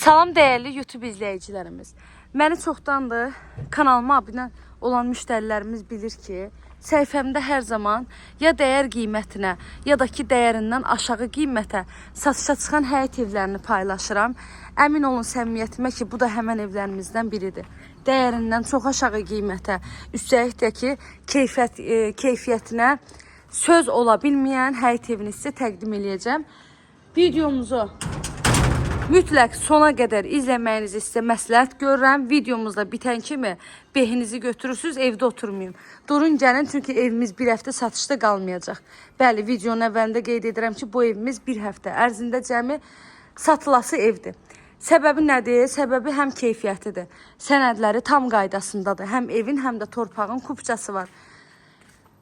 Salam dəyərli YouTube izləyicilərimiz. Məni çoxdandır kanalıma abunə olan müştərilərimiz bilir ki, səhifəmdə hər zaman ya dəyər qiymətinə, ya da ki dəyərindən aşağı qiymətə satışa çıxan həyət evlərini paylaşıram. Əmin olun səmimiyyətimə ki, bu da həmən evlərimizdən biridir. Dəyərindən çox aşağı qiymətə, üstəlik də ki keyfiyyətinə söz ola bilməyən həyət evini sizə təqdim edəcəm. Videomuzu mütləq sona qədər izləməyinizi sizə məsləhət görürəm. Videomuzda bitən kimi behinizi götürürsünüz, evdə oturmayın. Durun gəlin, çünki evimiz bir həftə satışda qalmayacaq. Bəli, videonun əvvəlində qeyd edirəm ki, bu evimiz bir həftə ərzində cəmi satılası evdir. Səbəbi nədir? Səbəbi həm keyfiyyətidir. Sənədləri tam qaydasındadır. Həm evin, həm də torpağın kupçası var.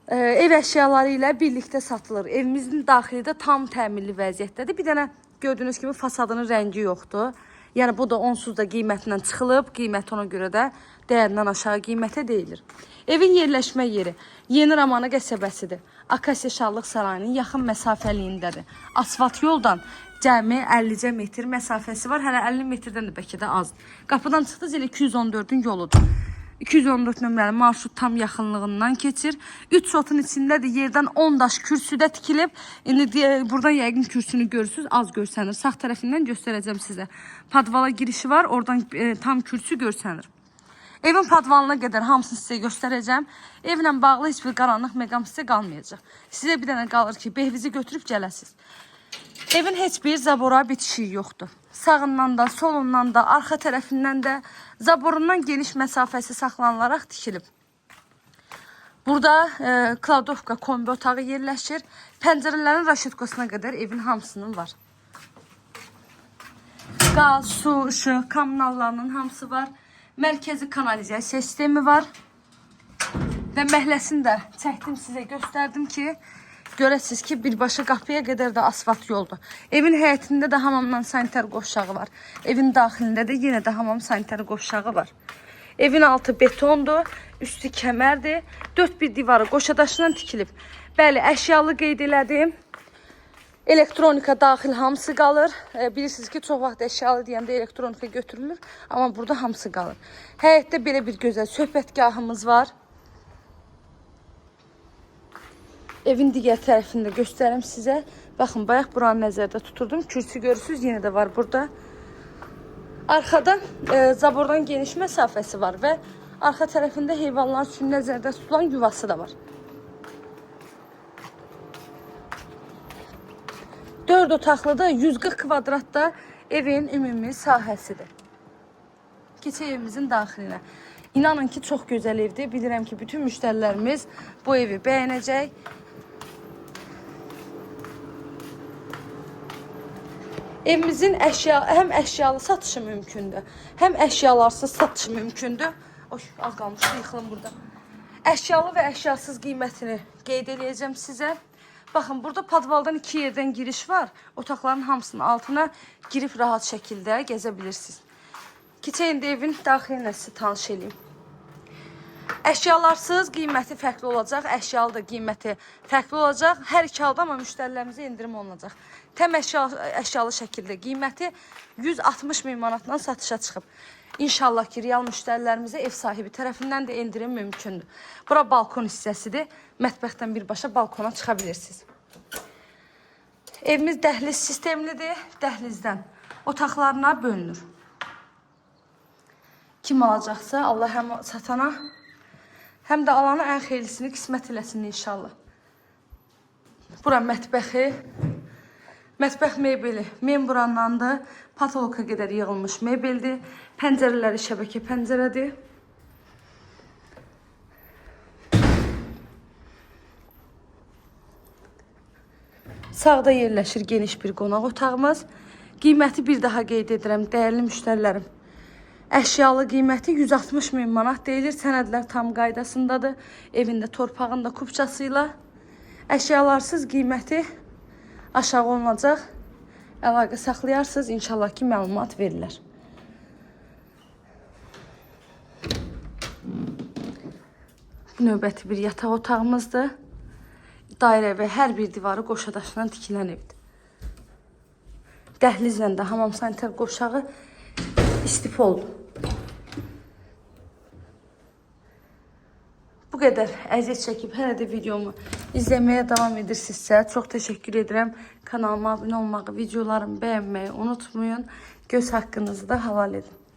Ev əşyaları ilə birlikdə satılır. Evimizin daxili də tam təmirli vəziyyətdədir. Bir dənə gördüyünüz kimi fasadının rəngi yoxdur. Yəni bu da onsuz da qiymətindən çıxılıb. Qiyməti ona görə də dəyərindən aşağı qiymətə deyilir. Evin yerləşmə yeri Yeni Ramana qəsəbəsidir. Akasiya Şallıq Sarayının yaxın məsafəliyindədir. Asfalt yoldan cəmi 50 metr məsafəsi var. Hələ 50 metrdən də bəlkə də azdır. Qapıdan çıxdınız elə 214-ün yoludur. 214 nömrəli marşrut tam yaxınlığından keçir. 3 sotun içindədir. Yerdən 10 daş kürsüdə tikilib. İndi buradan yəqin kürsünü görürsünüz. Az görsənir. Sağ tərəfindən göstərəcəm sizə. Padvala girişi var. Oradan tam kürsü görsənir. Evin padvalına qədər hamısını sizə göstərəcəm. Evlə bağlı heç bir qaranlıq məqam sizə qalmayacaq. Sizə bir dənə qalır ki, behvizi götürüb gələsiniz. Evin heç bir zabora bitişiyi yoxdur. Sağından da, solundan da, arxa tərəfindən də zaborundan geniş məsafəsi saxlanılaraq tikilib. Burada kladovka, kombi otağı yerləşir. Pəncərələrin raşetkosuna qədər evin hamısının var. Qaz, su, işıq, kommunallarının hamısı var. Mərkəzi kanalizasiya sistemi var. Və məhləsini də çəkdim sizə, göstərdim ki, görəsiniz ki, birbaşa qapıya qədər də asfalt yoldur. Evin həyətində də hamamdan sanitar qovşağı var. Evin daxilində də yenə də hamam sanitar qovşağı var. Evin altı betondur, üstü kəmərdir. 4 bir divarı qoşadaşından tikilib. Bəli, əşyalı qeyd elədim. Elektronika daxil hamısı qalır. Bilirsiniz ki, çox vaxt əşyalı deyəndə elektronika götürülür. Amma burada hamısı qalır. Həyətdə belə bir gözəl söhbətgahımız var. Evin digər tərəfində göstərim sizə. Baxın, bayaq buranı nəzərdə tuturdum. Kürsü görürsünüz, yenə də var burada. Arxada zabordan geniş məsafəsi var və arxa tərəfində heyvanlar üçün nəzərdə tutulan yuvası da var. 4 otaqlıda 140 kvadratda evin ümumi sahəsidir. Keçək evimizin daxilinə. İnanın ki, çox gözəl evdir. Bilirəm ki, bütün müştərilərimiz bu evi bəyənəcək. Evimizin həm əşyalı satışı mümkündür, həm əşyalarsız satışı mümkündür. Oy, az qalmışdı, yıxılım burada. Əşyalı və əşyasız qiymətini qeyd edəcəm sizə. Baxın, burada padvaldan 2 yerdən giriş var. Otaqların hamısının altına girib rahat şəkildə gəzə bilirsiniz. Keçək indi evin daxilinə sizə tanış edeyim. Əşyalarsız qiyməti fərqli olacaq, əşyalı da qiyməti fərqli olacaq. Hər iki halda amma müştərilərimizə endirim olunacaq. Təm əşyalı şəkildə qiyməti 160 min manatdan satışa çıxıb. İnşallah ki, real müştərilərimizə ev sahibi tərəfindən də endirim mümkündür. Bura balkon hissəsidir. Mətbəxdən birbaşa balkona çıxa bilirsiniz. Evimiz dəhliz sistemlidir. Dəhlizdən otaqlarına bölünür. Kim alacaqsa, Allah həm satana, həm də alana ən xeyirlisini qismət eləsin inşallah. Bura mətbəxi. Mətbəx mebeli membranlandı. Patoloka qədər yığılmış mebeldir. Pəncərələri şəbəkə pəncərədir. Sağda yerləşir geniş bir qonaq otağımız. Qiyməti bir daha qeyd edirəm, dəyərli müştərilərim. Əşyalı qiyməti 160 min manat deyilir. Sənədlər tam qaydasındadır. Evində torpağında kupçası ilə. Əşyalarsız qiyməti aşağı olunacaq. Əlaqə saxlayarsınız. İnşallah ki, məlumat verirlər. Növbəti bir yataq otağımızdır. Dairə və hər bir divarı qoşadaşdan tikilən evdir. Dəhlizlə də hamam sanitar qovşağı istif oldu. Bu qədər əziyyət çəkib hələ də videomu izləməyə davam edirsinizsə, çox təşəkkür edirəm. Kanalıma abunə olmağı, videolarımı bəyənməyi unutmayın. Göz haqqınızı da halal edin.